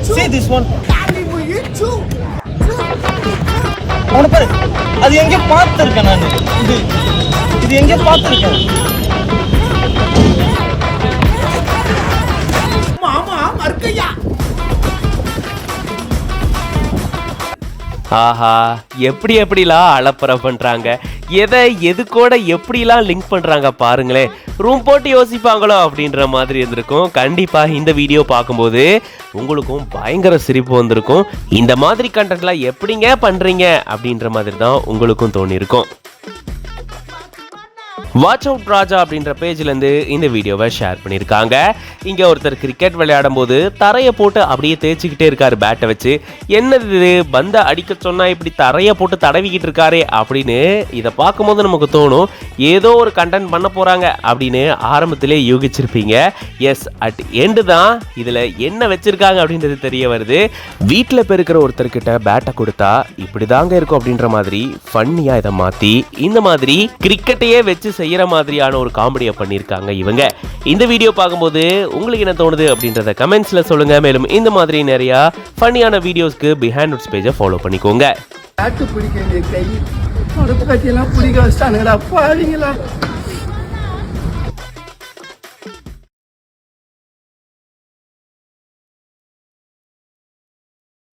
See this one. அவனை பாரு, அது எங்கே பார்த்துருக்கேன் நான். இது எங்கே பார்த்துருக்கேன். மாமா மர்க்கையா. ஆஹா, எப்படிலாம் அலப்பறை பண்றாங்க, எது கூட எப்படிலாம் லிங்க் பண்றாங்க பாருங்களேன். ரூம் போட்டு யோசிப்பாங்களோ அப்படின்ற மாதிரி இருந்திருக்கும். கண்டிப்பா இந்த வீடியோ பார்க்கும்போது உங்களுக்கும் பயங்கர சிரிப்பு வந்திருக்கும். இந்த மாதிரி கண்டென்ட்லாம் எப்படிங்க பண்றீங்க அப்படின்ற மாதிரி தான் உங்களுக்கும் தோணியிருக்கும். வாட்ச் அவுட் ராஜா அப்படின்ற பேஜ்லேருந்து இந்த வீடியோவை ஷேர் பண்ணியிருக்காங்க. இங்கே ஒருத்தர் கிரிக்கெட் விளையாடும் போது தரையை போட்டு அப்படியே தேய்ச்சிக்கிட்டே இருக்காரு பேட்டை வச்சு. என்னது இது, பந்தை அடிக்க சொன்னால் இப்படி தரையை போட்டு தடவிக்கிட்டு இருக்காரே அப்படின்னு இதை பார்க்கும்போது நமக்கு தோணும் ஏதோ ஒரு கண்டென்ட் பண்ண போகிறாங்க அப்படின்னு ஆரம்பத்திலே யூகிச்சிருப்பீங்க. எஸ், அட் எண்டு தான் இதில் என்ன வச்சுருக்காங்க அப்படின்றது தெரிய வருது. வீட்டில் பெருக்கிற ஒருத்தர்கிட்ட பேட்டை கொடுத்தா இப்படி தாங்க இருக்கும் அப்படின்ற மாதிரி ஃபன்னியாக இதை மாற்றி இந்த மாதிரி கிரிக்கெட்டையே வச்சு செய்யற மாதிரியான ஒரு காமெடியை பண்ணியிருக்காங்க இவங்க. இந்த வீடியோ பார்க்கும்போது உங்களுக்கு என்ன தோணுது அப்படின்றத கமெண்ட்ஸ்ல சொல்லுங்க. மேலும் இந்த மாதிரி நிறைய ஃபன்னியான வீடியோஸ்க்கு பிஹைண்ட் நோட்ஸ் பேஜை ஃபாலோ பண்ணிக்கோங்க. பிடிக்க கை பிடிக்க வச்சிட்டானுங்கடா பாருங்களா.